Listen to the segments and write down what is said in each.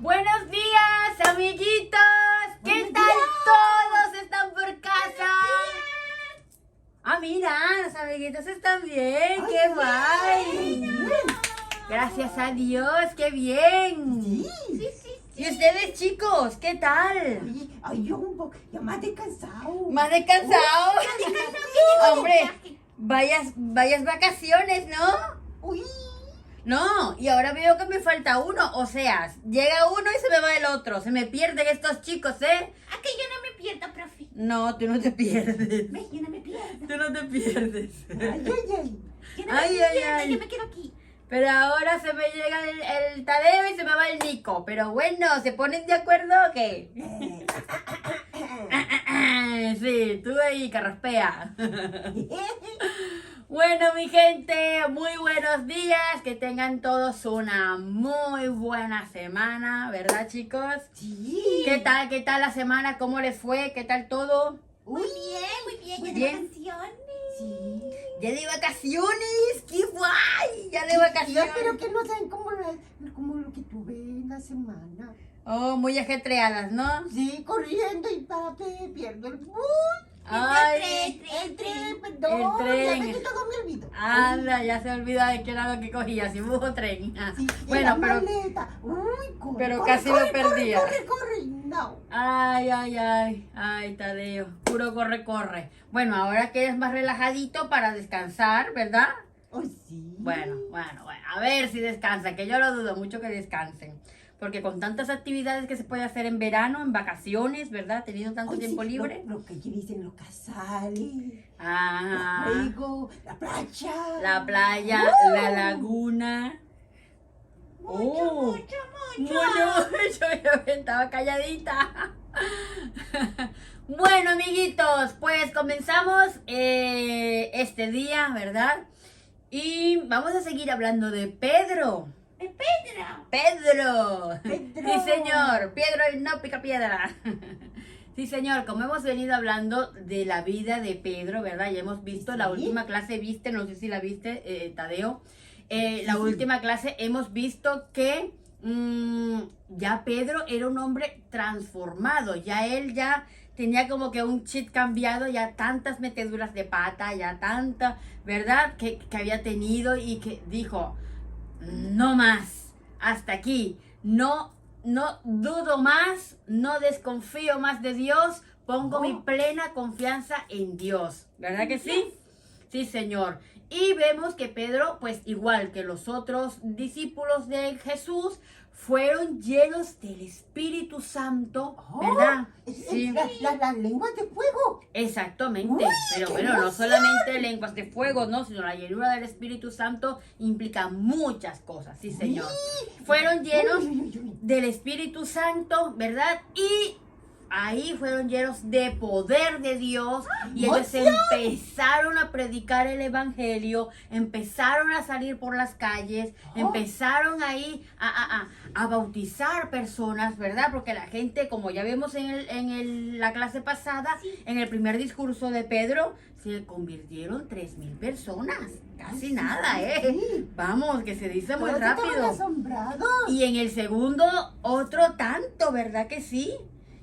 Buenos días, amiguitos. ¿Qué tal todos están por casa? Ah, mira, los amiguitos están bien. ¡Qué guay! Gracias a Dios, qué bien. Sí. ¿Y ustedes, chicos, qué tal? Oye, ay, yo un poco, ya más descansado. ¿Más descansados? Hombre, vayas vacaciones, ¿no? Uy, No, y ahora veo que me falta uno, o sea, llega uno y se me va el otro, se me pierden estos chicos, ¿eh? ¿A que yo no me pierdo, profe? No, tú no te pierdes, ¿Ves? Yo no me pierdo. tú no te pierdes. ay. Yo no Ay, me ay, pierdo, ay. yo me quedo aquí. Pero ahora se me llega el Tadeo y se me va el Nico, pero bueno, ¿se ponen de acuerdo o qué? Sí, tú ahí, carraspea. Bueno, mi gente, muy buenos días, que tengan todos una muy buena semana, ¿verdad, chicos? Sí. ¿Qué tal la semana? ¿Cómo les fue? ¿Qué tal todo? Muy bien, Muy ya bien. de vacaciones. Sí. ¡Ya de vacaciones! ¡Qué guay! ¡Ya de Ya, vacaciones! pero que no saben cómo lo que tuve en la semana. Oh, muy ajetreadas, ¿no? Sí, corriendo y pierdo el bus. Ay, El tren, perdón. El tren. Ya sé que todo me olvido. anda, ya se olvida de qué era lo que cogía, si bus o tren. Sí, Bueno, la pero... maleta. Uy, corre, pero corre, casi lo corre, perdía. Corre, no. Ay, Tadeo, puro corre. Bueno, ahora quedas más relajadito para descansar, ¿verdad? Ay, sí. Bueno, a ver si descansan, que yo lo dudo mucho que descansen. Porque con tantas actividades que se puede hacer en verano, en vacaciones, ¿verdad? Teniendo tanto Ay, tiempo sí, libre. Lo que dicen los casales, Ah, los juegos, la playa. la playa, la laguna. Mucho. Mucho, yo estaba calladita. Bueno, amiguitos, pues comenzamos este día, ¿verdad? Y vamos a seguir hablando de Pedro. De Pedro. Pedro. Pedro. Sí, señor. Pedro y no pica piedra. Sí, señor. Como hemos venido hablando de la vida de Pedro, ¿verdad? Ya hemos visto la Sí. última clase, ¿viste? No sé si la viste, Tadeo. La Sí. última clase hemos visto que ya Pedro era un hombre transformado. Ya él ya tenía como que un chip cambiado, ya tantas meteduras de pata, ya tanta, ¿verdad? Que había tenido y que dijo... No más, hasta aquí, no dudo más, no desconfío más de Dios, pongo mi plena confianza en Dios, ¿verdad que sí? Sí, señor. Y vemos que Pedro, pues igual que los otros discípulos de Jesús, fueron llenos del Espíritu Santo, ¿verdad? Sí. Las lenguas de fuego. Exactamente, Uy, pero qué bueno, no emoción. solamente lenguas de fuego, ¿no? Sino la llenura del Espíritu Santo implica muchas cosas, sí, señor. Fueron llenos Uy. del Espíritu Santo, ¿verdad? Y ahí fueron llenos de poder de Dios y ellos empezaron a predicar el Evangelio, empezaron a salir por las calles, empezaron ahí a bautizar personas, ¿verdad? Porque la gente, como ya vemos en la clase pasada, en el primer discurso de Pedro, se convirtieron 3,000 personas. Casi nada, ¿eh? Sí. Vamos, que se dice muy Todos estaban rápido. asombrados. Y en el segundo, otro tanto, ¿verdad que sí?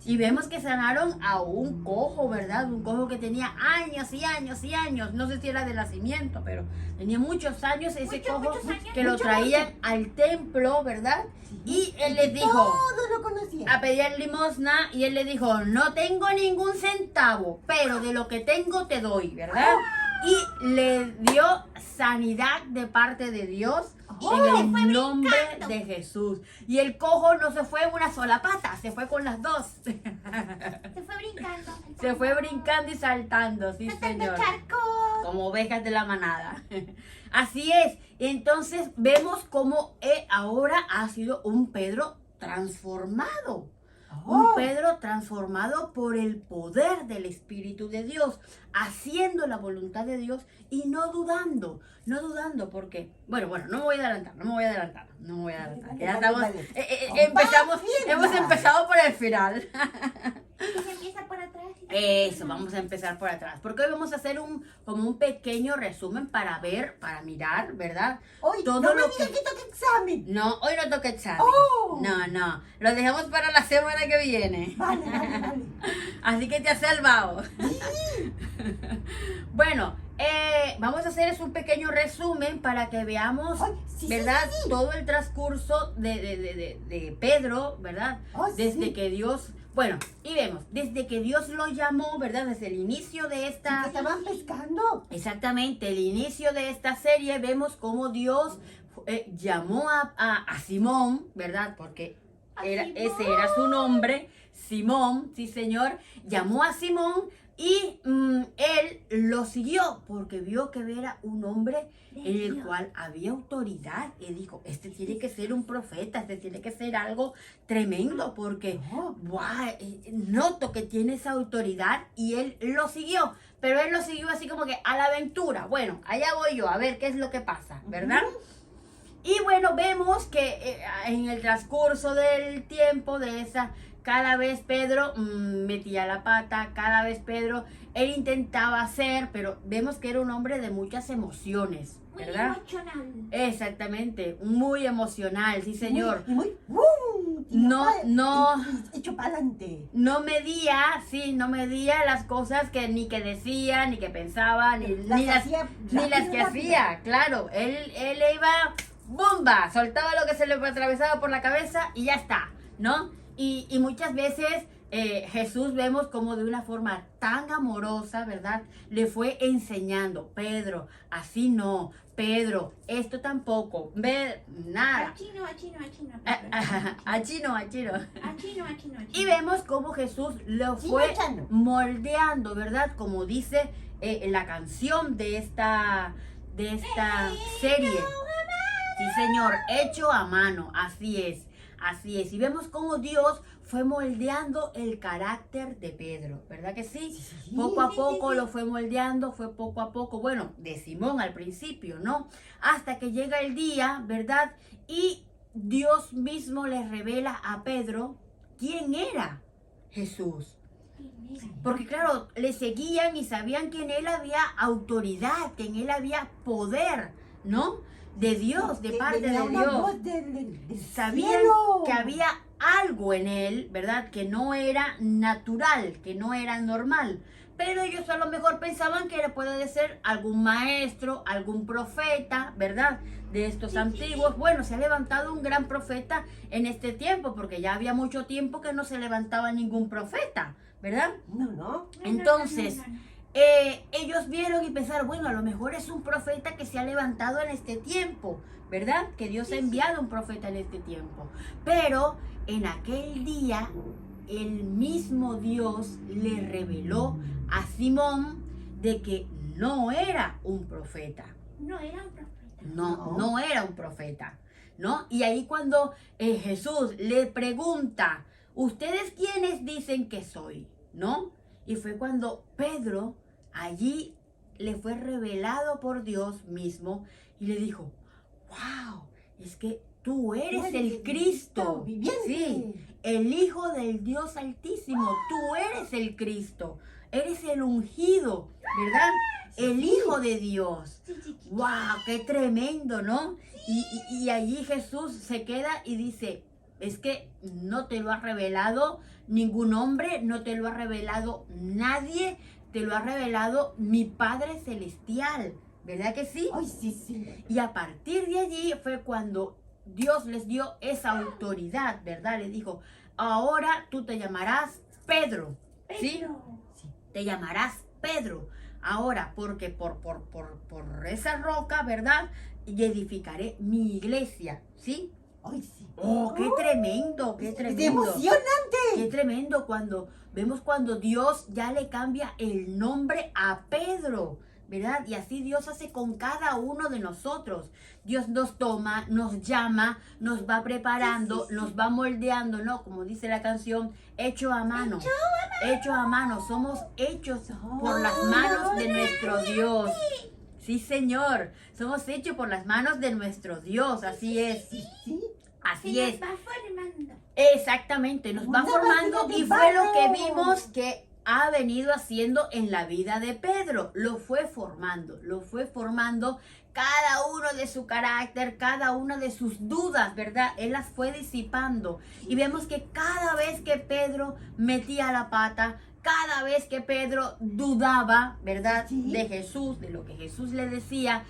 Y vemos que sanaron a un cojo, ¿verdad? Un cojo que tenía años y años y años. No sé si era de nacimiento, pero tenía muchos años ese cojo Muchos años, que lo muchos traían al templo, ¿verdad? Y él les dijo, Todos lo conocían. a pedir limosna, y él le dijo, no tengo ningún centavo, pero de lo que tengo te doy, ¿verdad? Y le dio sanidad de parte de Dios en el nombre de Jesús. Y el cojo no se fue en una sola pata, se fue con las dos. Se fue brincando. Se fue brincando y saltando, sí, Saltando señor. charcos. Como ovejas de la manada. Así es. Entonces vemos cómo ahora ha sido un Pedro transformado. Un Pedro transformado por el poder del Espíritu de Dios, haciendo la voluntad de Dios y no dudando, porque, bueno, no me voy a adelantar, que ya estamos, hemos empezado por el final. Y se empieza por atrás. Eso, vamos a empezar por atrás. Porque hoy vamos a hacer como un pequeño resumen para ver, para mirar, ¿verdad? Hoy, Todo no me lo digas que- que toque examen. No, hoy no toca examen. Oh. No. Lo dejamos para la semana que viene. Vale. Así que te has salvado. Bueno, vamos a hacer es un pequeño resumen para que veamos, Ay, sí, ¿verdad? sí. Todo el transcurso de Pedro, ¿verdad? Ay, Desde sí. que Dios, bueno, y vemos, desde que Dios lo llamó, ¿verdad? Desde el inicio de Que esta, estaban pescando. exactamente, el inicio de esta serie, vemos cómo Dios llamó a Simón, ¿verdad? Porque Simón. ese era su nombre, Simón, sí señor, llamó a Simón y él lo siguió porque vio que era un hombre en el Dios. cual había autoridad. Y dijo, este tiene que ser un profeta, este tiene que ser algo tremendo porque No. noto que tiene esa autoridad y él lo siguió. Pero él lo siguió así como que a la aventura. Bueno, allá voy yo a ver qué es lo que pasa, ¿verdad? Y bueno, vemos que en el transcurso del tiempo de esa, cada vez Pedro metía la pata, cada vez Pedro, él intentaba hacer, pero vemos que era un hombre de muchas emociones, Muy ¿verdad? emocional. Exactamente, muy emocional, sí señor. Muy, ¡bum! No. Hecho para adelante. No medía las cosas que decía, ni que pensaba, ni las que hacía, claro. Él iba, ¡bomba! Soltaba lo que se le atravesaba por la cabeza y ya está, ¿no? Y muchas veces Jesús vemos como de una forma tan amorosa, ¿verdad? Le fue enseñando, Pedro, así no, Pedro, esto tampoco, ve, nada. Achino. Achino. Y Y vemos cómo Jesús lo Sí, fue Machano. moldeando, ¿verdad? Como dice la canción de esta serie. Sí, señor, hecho a mano, así es. Y vemos cómo Dios fue moldeando el carácter de Pedro, ¿verdad que sí? Sí. Poco a poco lo fue moldeando, fue poco a poco, bueno, de Simón al principio, ¿no? Hasta que llega el día, ¿verdad? Y Dios mismo le revela a Pedro quién era Jesús. Porque claro, le seguían y sabían que en él había autoridad, que en él había poder, ¿no? De Dios, de parte de la Dios. voz del Sabían cielo. que había algo en él, ¿verdad? Que no era natural, que no era normal. Pero ellos a lo mejor pensaban que puede ser algún maestro, algún profeta, ¿verdad? De estos antiguos. Bueno, se ha levantado un gran profeta en este tiempo, porque ya había mucho tiempo que no se levantaba ningún profeta, ¿verdad? No. Entonces, ellos vieron y pensaron, bueno, a lo mejor es un profeta que se ha levantado en este tiempo, ¿verdad? Que Dios ha enviado un profeta en este tiempo. Pero en aquel día, el mismo Dios le reveló a Simón de que no era un profeta. No era un profeta. No era un profeta, ¿no? Y ahí cuando Jesús le pregunta, ¿ustedes quiénes dicen que soy? ¿No? Y fue cuando Pedro allí le fue revelado por Dios mismo y le dijo, wow, es que tú eres el Cristo, viviente. sí, el Hijo del Dios Altísimo, tú eres el Cristo, eres el ungido, ¿verdad? El Hijo de Dios. Sí. ¡Wow! ¡Qué tremendo!, ¿no? Y allí Jesús se queda y dice, es que no te lo ha revelado ningún hombre, no te lo ha revelado nadie, te lo ha revelado mi Padre Celestial, ¿verdad que sí? Ay, sí. Y a partir de allí fue cuando Dios les dio esa autoridad, ¿verdad? Le dijo, ahora tú te llamarás Pedro, ¿sí? Pedro. Te llamarás Pedro. Ahora, porque por esa roca, ¿verdad? Y edificaré mi iglesia, ¿sí? Ay, sí. ¡Oh, qué tremendo! ¡Qué ¡Es tremendo! emocionante! ¡Qué tremendo! Vemos cuando Dios ya le cambia el nombre a Pedro, ¿verdad? Y así Dios hace con cada uno de nosotros. Dios nos toma, nos llama, nos va preparando, nos va moldeando, ¿no? Como dice la canción, hecho a mano. Hecho a mano. Somos hechos por las manos de nuestro Dios. Sí, Señor. Somos hechos por las manos de nuestro Dios. Así es. Sí. Así Se es. nos va formando. Exactamente, nos va Una formando vasija de y fue lo que barro. vimos que ha venido haciendo en la vida de Pedro. Lo fue formando cada uno de su carácter, cada una de sus dudas, ¿verdad? Él las fue disipando. Y vemos que cada vez que Pedro metía la pata, cada vez que Pedro dudaba, ¿verdad? Sí. De Jesús, de lo que Jesús le decía,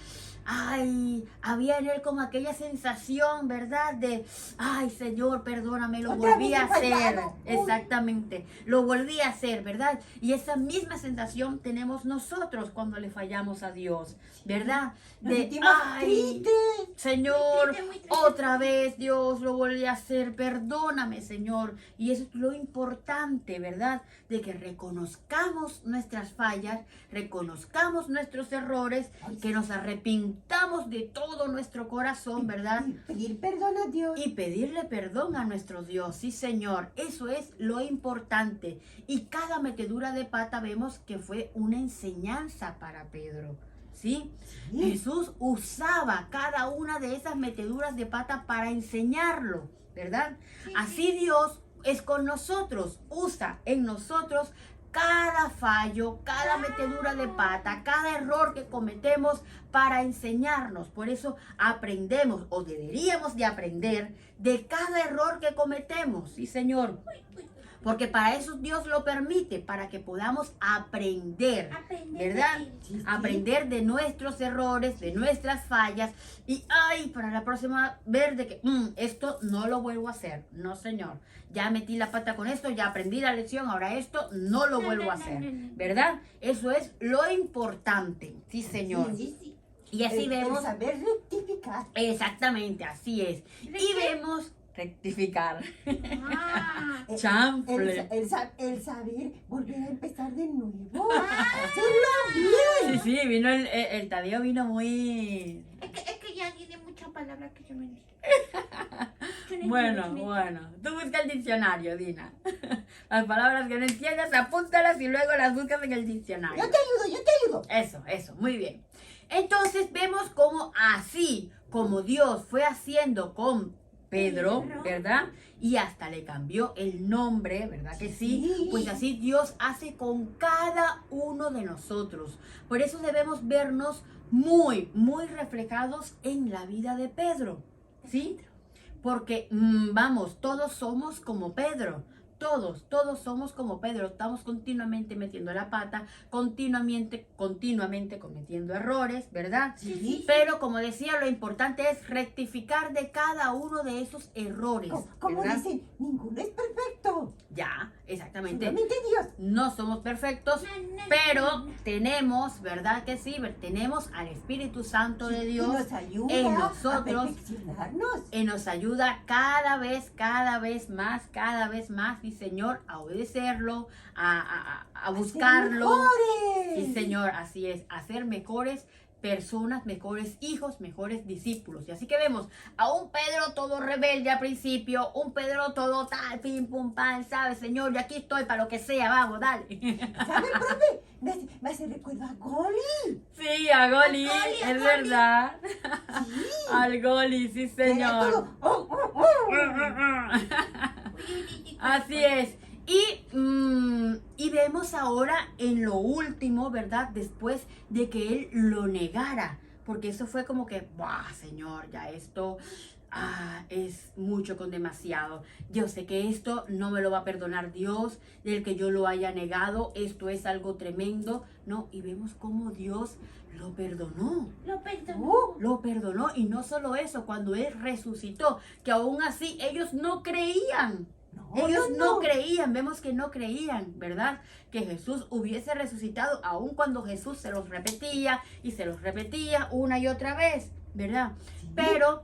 ay, había en él como aquella sensación, ¿verdad? De, ay, Señor, perdóname, lo Otra volví vez a he hacer. fallado. Uy. Exactamente, lo volví a hacer, ¿verdad? Y esa misma sensación tenemos nosotros cuando le fallamos a Dios, ¿verdad? Nos De, sentimos ay, tristes. Señor, Muy triste, muy triste. otra vez, Dios, lo volví a hacer, perdóname, Señor. Y eso es lo importante, ¿verdad? De que reconozcamos nuestras fallas, reconozcamos nuestros errores, Ay, que nos arrepintamos de todo nuestro corazón, ¿verdad? Y pedir perdón a Dios. Y pedirle perdón a nuestro Dios, sí, Señor. Eso es lo importante. Y cada metedura de pata vemos que fue una enseñanza para Pedro, ¿sí? Sí. Jesús usaba cada una de esas meteduras de pata para enseñarlo, ¿verdad? Sí, Así Dios es con nosotros, usa en nosotros cada fallo, cada metedura de pata, cada error que cometemos para enseñarnos. Por eso aprendemos o deberíamos de aprender de cada error que cometemos, sí, Señor. Porque para eso Dios lo permite, para que podamos aprender. Aprender ¿Verdad? de él. Sí, sí. Aprender de nuestros errores, de nuestras fallas y ay, para la próxima ver de que esto no lo vuelvo a hacer. No, Señor. Ya metí la pata con esto, ya aprendí la lección, ahora esto no lo No, vuelvo no, a no, hacer. no, no. ¿Verdad? Eso es lo importante. Sí, Señor. Sí, sí. Y así El vemos saber rectificar. exactamente, así es. ¿De Y qué? vemos rectificar. Ah, El, Chanfle. el saber volver a empezar de nuevo. Ah. Hacerlo bien. Sí, sí, vino el Tadeo vino muy es que ya tiene muchas palabras que yo no entiendo. Bueno, tú busca el diccionario, Dina. Las palabras que no entiendas, apúntalas y luego las buscas en el diccionario. Yo te ayudo. Eso, muy bien. Entonces vemos cómo así, como Dios fue haciendo con Pedro, Pedro. ¿verdad? Y hasta le cambió el nombre, ¿verdad que sí? Sí. Pues así Dios hace con cada uno de nosotros. Por eso debemos vernos muy, muy reflejados en la vida de Pedro, ¿sí? Porque, vamos, todos somos como Pedro. Todos somos como Pedro. Estamos continuamente metiendo la pata, continuamente cometiendo errores, ¿verdad? Sí. Pero como decía, lo importante es rectificar de cada uno de esos errores, Como ¿verdad? dicen, ninguno es perfecto. Ya, exactamente. Solamente Dios. No somos perfectos, pero tenemos, ¿verdad que sí? Tenemos al Espíritu Santo de Y Dios nos ayuda en a nosotros. perfeccionarnos. Y nos ayuda cada vez más, sí, Señor, a obedecerlo, a buscarlo. ¡Mejores! Sí, Señor, así es, a ser mejores personas, mejores hijos, mejores discípulos. Y así que vemos a un Pedro todo rebelde al principio, un Pedro todo tal, pim, pum, pam, ¿sabes, Señor? Yo aquí estoy para lo que sea, vamos, dale. ¿Sabe, profe? Me hace recuerdo a Goli. Sí, a Goli, A Goli, a es Goli. verdad. Sí. Al Goli, sí, Que era Señor. todo, oh, oh, oh. Así es. Y vemos ahora en lo último, ¿verdad? Después de que él lo negara. Porque eso fue como que, ¡buah, Señor! Ya esto es mucho con demasiado. Yo sé que esto no me lo va a perdonar Dios, del que yo lo haya negado. Esto es algo tremendo, ¿no? Y vemos cómo Dios lo perdonó. Lo perdonó. Lo perdonó. Y no solo eso, cuando él resucitó, que aún así ellos no creían. Ellos no creían, vemos que no creían, ¿verdad? Que Jesús hubiese resucitado, aun cuando Jesús se los repetía y se los repetía una y otra vez, ¿verdad? Sí. Pero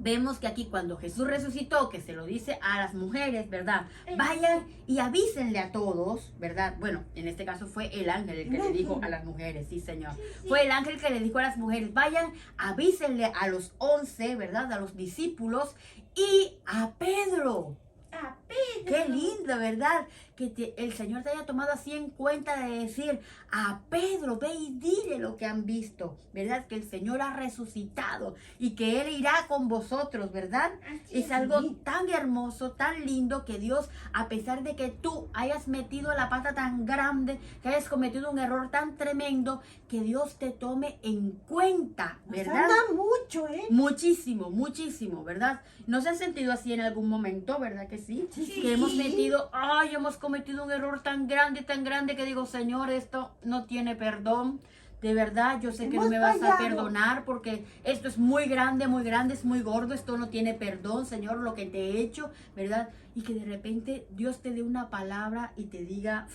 vemos que aquí cuando Jesús resucitó, que se lo dice a las mujeres, ¿verdad? Vayan y avísenle a todos, ¿verdad? Bueno, en este caso fue el ángel el que le dijo a las mujeres, sí, Señor. Sí. Fue el ángel que le dijo a las mujeres, vayan, avísenle a los 11, ¿verdad? A los discípulos y a Pedro. A Pedro. Qué lindo, ¿verdad? el Señor te haya tomado así en cuenta de decir a Pedro, ve y dile lo que han visto, ¿verdad? Que el Señor ha resucitado y que Él irá con vosotros, ¿verdad? Así Es algo tan hermoso, tan lindo que Dios, a pesar de que tú hayas metido la pata tan grande, que hayas cometido un error tan tremendo, que Dios te tome en cuenta, Nos ¿verdad? ama mucho, ¿eh? Muchísimo, muchísimo, ¿verdad? ¿No se han sentido así en algún momento, verdad que sí? Sí. Que hemos metido, ay, hemos cometido un error tan grande que digo, Señor, esto no tiene perdón. De verdad, yo sé que no Hemos me vas a fallado. perdonar porque esto es muy grande, es muy gordo, esto no tiene perdón, Señor, lo que te he hecho, ¿verdad? Y que de repente Dios te dé una palabra y te diga,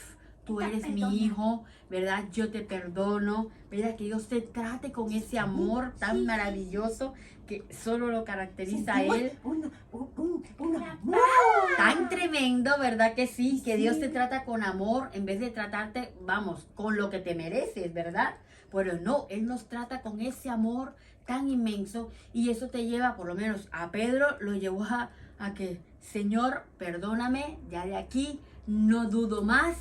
tú Te eres perdona. mi hijo, ¿verdad? Yo te perdono, ¿verdad? Que Dios te trate con ese amor tan maravilloso que solo lo caracteriza a Sentimos Él. un amor. Tan tremendo, ¿verdad que sí? Que Sí. Dios te trata con amor en vez de tratarte, vamos, con lo que te mereces, ¿verdad? Pero no, Él nos trata con ese amor tan inmenso y eso te lleva, por lo menos a Pedro, lo llevó a que, Señor, perdóname, ya de aquí no dudo más,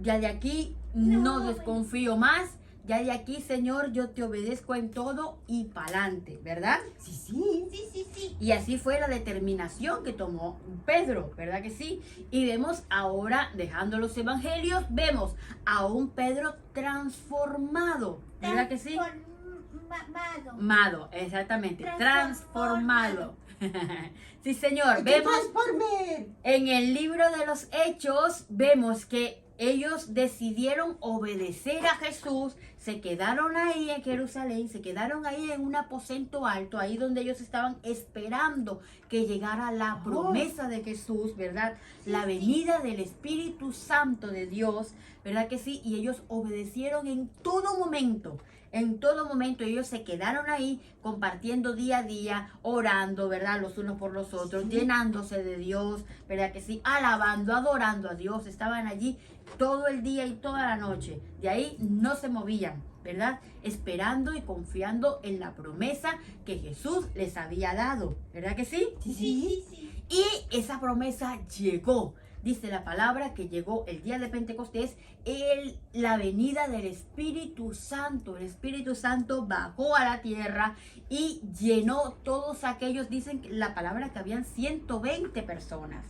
ya de aquí no No, desconfío más, ya de aquí, Señor, yo te obedezco en todo y pa'lante, ¿verdad? Sí, sí. Sí. Y así fue la determinación que tomó Pedro, ¿verdad que sí? Y vemos ahora, dejando los evangelios, vemos a un Pedro transformado, ¿verdad que sí? Transformado. Mado, exactamente, transformado. Sí, señor, Que vemos transforme. en el libro de los Hechos, vemos que ellos decidieron obedecer a Jesús, se quedaron ahí en Jerusalén, se quedaron ahí en un aposento alto, ahí donde ellos estaban esperando que llegara la promesa de Jesús, ¿verdad? La venida del Espíritu Santo de Dios, ¿verdad que sí? Y ellos obedecieron en todo momento. En todo momento ellos se quedaron ahí compartiendo día a día, orando, ¿verdad? Los unos por los otros, Sí. llenándose de Dios, ¿verdad que sí? Alabando, adorando a Dios. Estaban allí todo el día y toda la noche. De ahí no se movían, ¿verdad? Esperando y confiando en la promesa que Jesús les había dado, ¿verdad que sí? Sí. Y esa promesa llegó. Dice la palabra que llegó el día de Pentecostés, la venida del Espíritu Santo. El Espíritu Santo bajó a la tierra y llenó todos aquellos, dicen la palabra que habían 120 personas.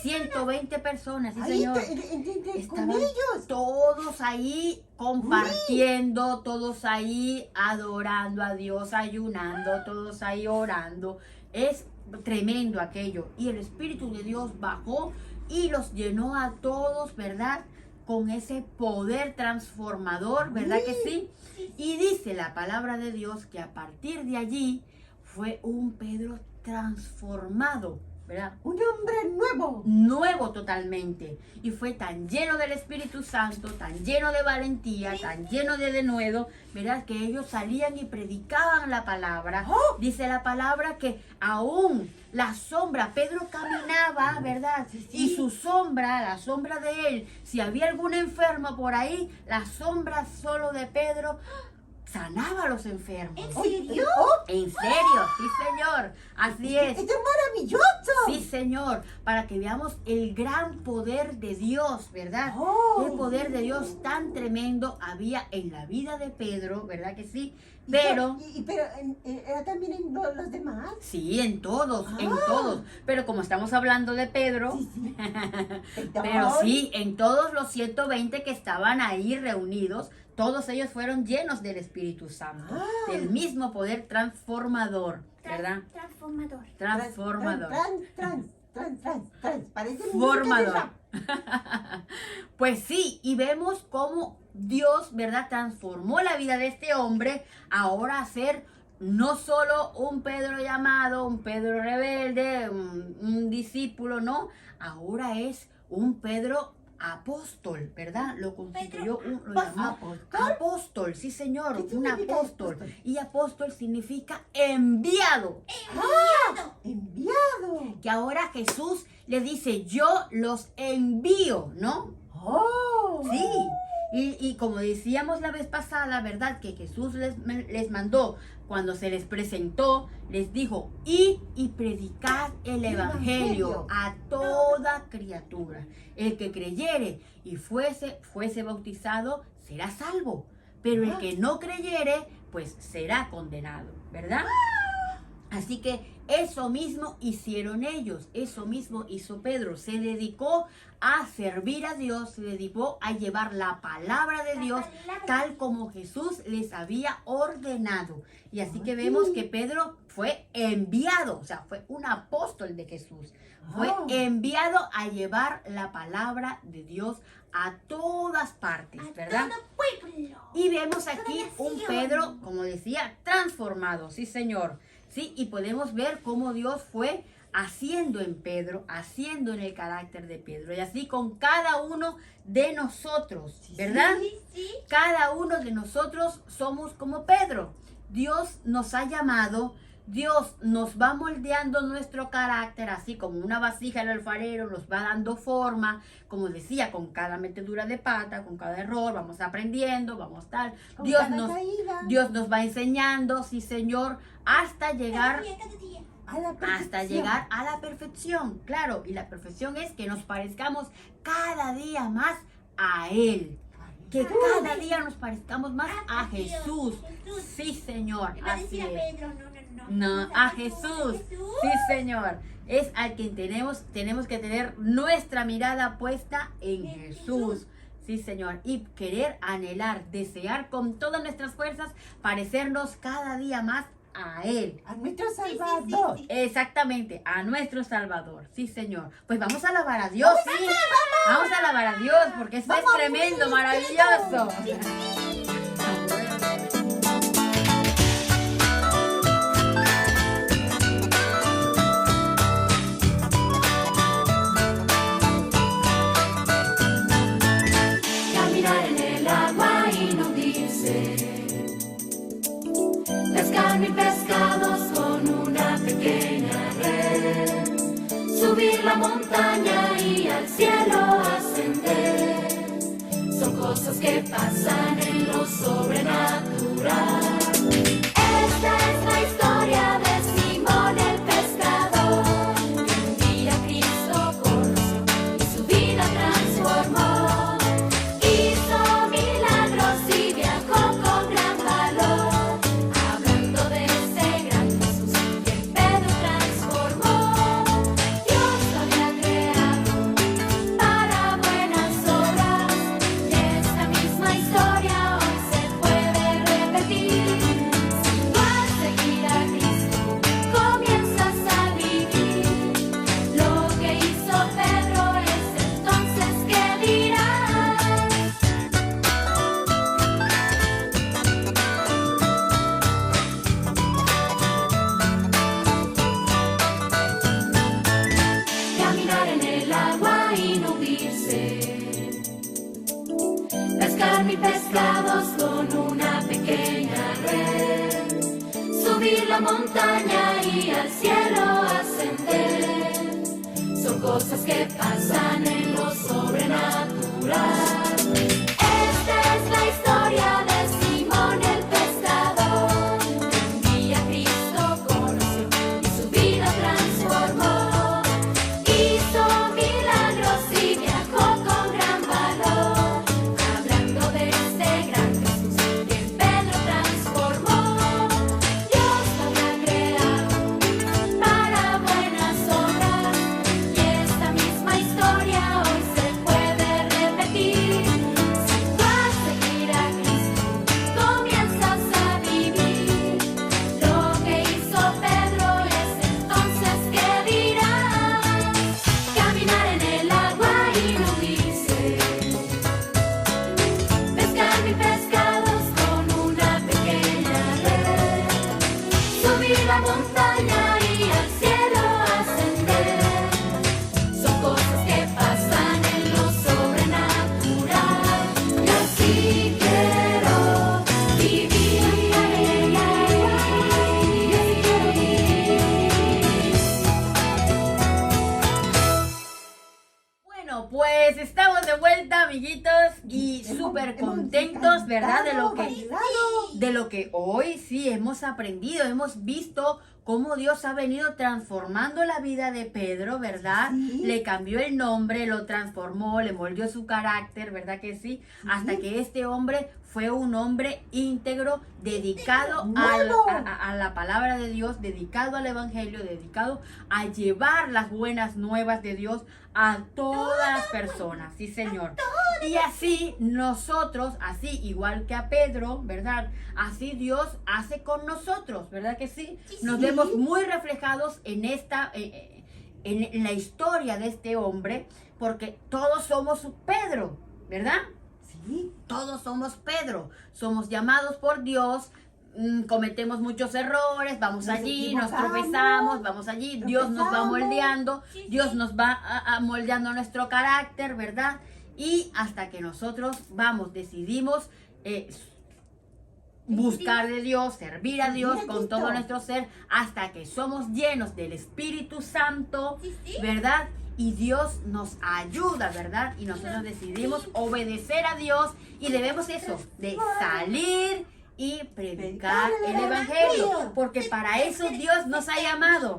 120 personas, sí, Ahí señor. con Estaban ellos. todos ahí compartiendo, todos ahí adorando a Dios, ayunando, todos ahí orando. Es tremendo aquello. Y el Espíritu de Dios bajó y los llenó a todos, ¿verdad? Con ese poder transformador, ¿verdad que sí? Y dice la palabra de Dios que a partir de allí fue un Pedro transformado, ¿verdad? Un hombre nuevo. Nuevo totalmente. Y fue tan lleno del Espíritu Santo, tan lleno de valentía, tan lleno de denuedo, ¿verdad? Que ellos salían y predicaban la palabra. ¡Oh! Dice la palabra que aún la sombra, Pedro caminaba, ¿verdad? Sí. Y su sombra, la sombra de él, si había algún enfermo por ahí, la sombra solo de Pedro sanaba a los enfermos. ¿En serio? Oh, En serio, sí, señor. Así es. esto es maravilloso. Sí, Señor, para que veamos el gran poder de Dios, ¿verdad? Oh. Qué poder de Dios tan tremendo había en la vida de Pedro, ¿verdad que sí? Y Pero, era también en los demás. sí, en todos, en Ah. todos. Pero como estamos hablando de Pedro, Sí. pero sí, en todos los 120 que estaban ahí reunidos, todos ellos fueron llenos del Espíritu Santo, Ah. del mismo poder transformador, ¿verdad? Transformador. Transformador. Parece Formador. Pues sí, y vemos cómo Dios, ¿verdad?, transformó la vida de este hombre ahora a ser no solo un Pedro llamado, un Pedro rebelde, un discípulo, no, ahora es un Pedro apóstol, ¿verdad? Lo constituyó, lo llamó apóstol, sí, señor, ¿Qué un significa apóstol. apóstol? Y apóstol significa enviado. Enviado. Que ahora Jesús le dice, yo los envío, ¿no? Oh. Sí. Y como decíamos la vez pasada, ¿verdad? Que Jesús les mandó, cuando se les presentó, les dijo, id y predicad el evangelio a toda criatura. El que creyere y fuese bautizado, será salvo. Pero el que no creyere, pues será condenado, ¿verdad? Así que eso mismo hicieron ellos, eso mismo hizo Pedro. Se dedicó a servir a Dios, se dedicó a llevar la palabra de Dios tal como Jesús les había ordenado. Y así que vemos que Pedro fue enviado, o sea, fue un apóstol de Jesús. Fue enviado a llevar la palabra de Dios a todas partes, ¿verdad? pueblo. Y vemos aquí Toda un nación. Pedro, como decía, transformado, sí señor. Sí, y podemos ver cómo Dios fue haciendo en Pedro, haciendo en el carácter de Pedro. Y así con cada uno de nosotros, ¿verdad? Sí, sí. Cada uno de nosotros somos como Pedro. Dios nos ha llamado, Dios nos va moldeando nuestro carácter, así como una vasija el alfarero nos va dando forma, como decía, con cada metedura de pata, con cada error, vamos aprendiendo, vamos tal. Con Dios cada nos, caída. Dios nos va enseñando, sí Señor, hasta llegar Cada día. A la perfección. hasta llegar a la perfección, claro, y la perfección es que nos parezcamos cada día más a Él, que cada día nos parezcamos más a Jesús, sí Señor, Iba a así decir a es, Pedro, no. no, a Jesús, sí Señor, es al que tenemos que tener nuestra mirada puesta en Jesús. Sí, Señor, y querer, anhelar, desear con todas nuestras fuerzas parecernos cada día más a Él. A nuestro sí, sí, Salvador. sí. Exactamente, a nuestro Salvador. Sí, Señor. Pues vamos a alabar a Dios, sí. Vamos a alabar a Dios porque eso es tremendo, maravilloso. Caminar en el agua y no hundirse, pescar 1000 pescados con una pequeña red, subir la montaña y al cielo ascender, son cosas que pasan en lo sobrenatural. Esta es la historia de Simón el pescador, que un día Cristo conoció y su vida transformó. Hizo milagros y viajó con gran valor, hablando de ese gran Jesús que Pedro transformó. Dios lo había creado para buenas obras, y esta misma historia hoy se puede repetir. Si tú al seguir a Cristo comienzas a vivir lo que hizo Pedro, es entonces que dirás: caminar en el agua y no hundirse, pescar 1000 pescados con una pequeña red, subir la montaña y al cielo ascender, son cosas que pasan en lo sobrenatural. Esta es la historia de Simón el pescador, que un día Cristo conoció y su vida transformó. Hizo milagros y viajó con gran valor, hablando de este gran Jesús que Pedro transformó. Dios lo había creado para buenas obras, y esta misma historia hoy se Bueno, pues estamos de vuelta, amiguitos, y súper contentos, ¿verdad? De lo que hoy sí hemos aprendido, hemos visto cómo Dios ha venido transformando la vida de Pedro, ¿verdad? Sí. Le cambió el nombre, lo transformó, le moldeó su carácter, ¿verdad que sí? Hasta que este hombre fue un hombre íntegro, dedicado a la palabra de Dios, dedicado al evangelio, dedicado a llevar las buenas nuevas de Dios a todas las personas, sí señor. Y así nosotros, así igual que a Pedro, ¿verdad? Así Dios hace con nosotros, ¿verdad que sí? Nos vemos muy reflejados en esta, en la historia de este hombre, porque todos somos Pedro, ¿verdad? Sí. Todos somos Pedro, somos llamados por Dios, cometemos muchos errores, vamos Nos allí, nos equivocamos, tropezamos, vamos allí, Dios nos va tropezamos. moldeando, Dios nos va moldeando nuestro carácter, ¿verdad? Y hasta que nosotros decidimos buscar de Dios, servir a Dios con todo nuestro ser, hasta que somos llenos del Espíritu Santo, ¿verdad? Y Dios nos ayuda, ¿verdad? Y nosotros decidimos obedecer a Dios y debemos eso, de salir y predicar el Evangelio, porque para eso Dios nos ha llamado.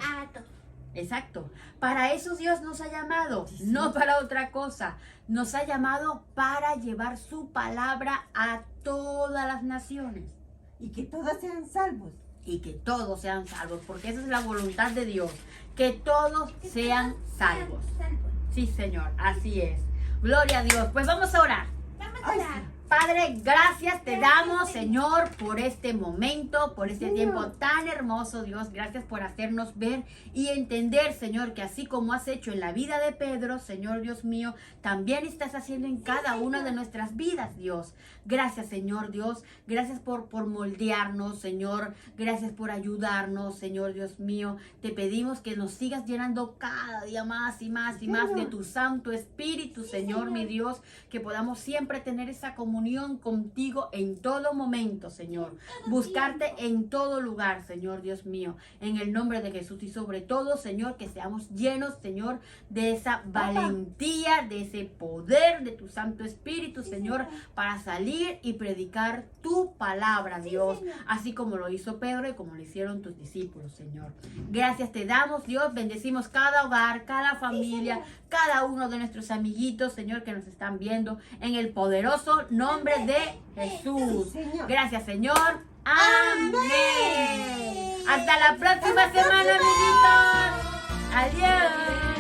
Exacto, para eso Dios nos ha llamado, no para otra cosa. Nos ha llamado para llevar su palabra a todas las naciones. Y que todos sean salvos. Y que todos sean salvos, porque esa es la voluntad de Dios, que todos sean salvos. Sí, Señor, así es. Gloria a Dios. Pues vamos a orar. Vamos a Ay, orar. Padre, gracias te damos, Señor, por este momento, por este tiempo tan hermoso, Dios. Gracias por hacernos ver y entender, Señor, que así como has hecho en la vida de Pedro, Señor Dios mío, también estás haciendo en cada una de nuestras vidas, Dios. Gracias, Señor Dios. Gracias por moldearnos, Señor. Gracias por ayudarnos, Señor Dios mío. Te pedimos que nos sigas llenando cada día más y más y más de tu Santo Espíritu, Señor, mi Dios. Que podamos siempre tener esa comunión contigo en todo momento, Señor. Buscarte en todo lugar, Señor Dios mío. En el nombre de Jesús y sobre todo, Señor, que seamos llenos, Señor, de esa valentía, de ese poder de tu Santo Espíritu, Señor, para salir y predicar tu palabra, Dios, así como lo hizo Pedro y como lo hicieron tus discípulos, Señor. Gracias te damos, Dios. Bendecimos cada hogar, cada familia, cada uno de nuestros amiguitos, Señor, que nos están viendo, en el poderoso nombre de Jesús. Señor. Gracias, Señor. Amén. Hasta la próxima semana, amiguitos. Adiós.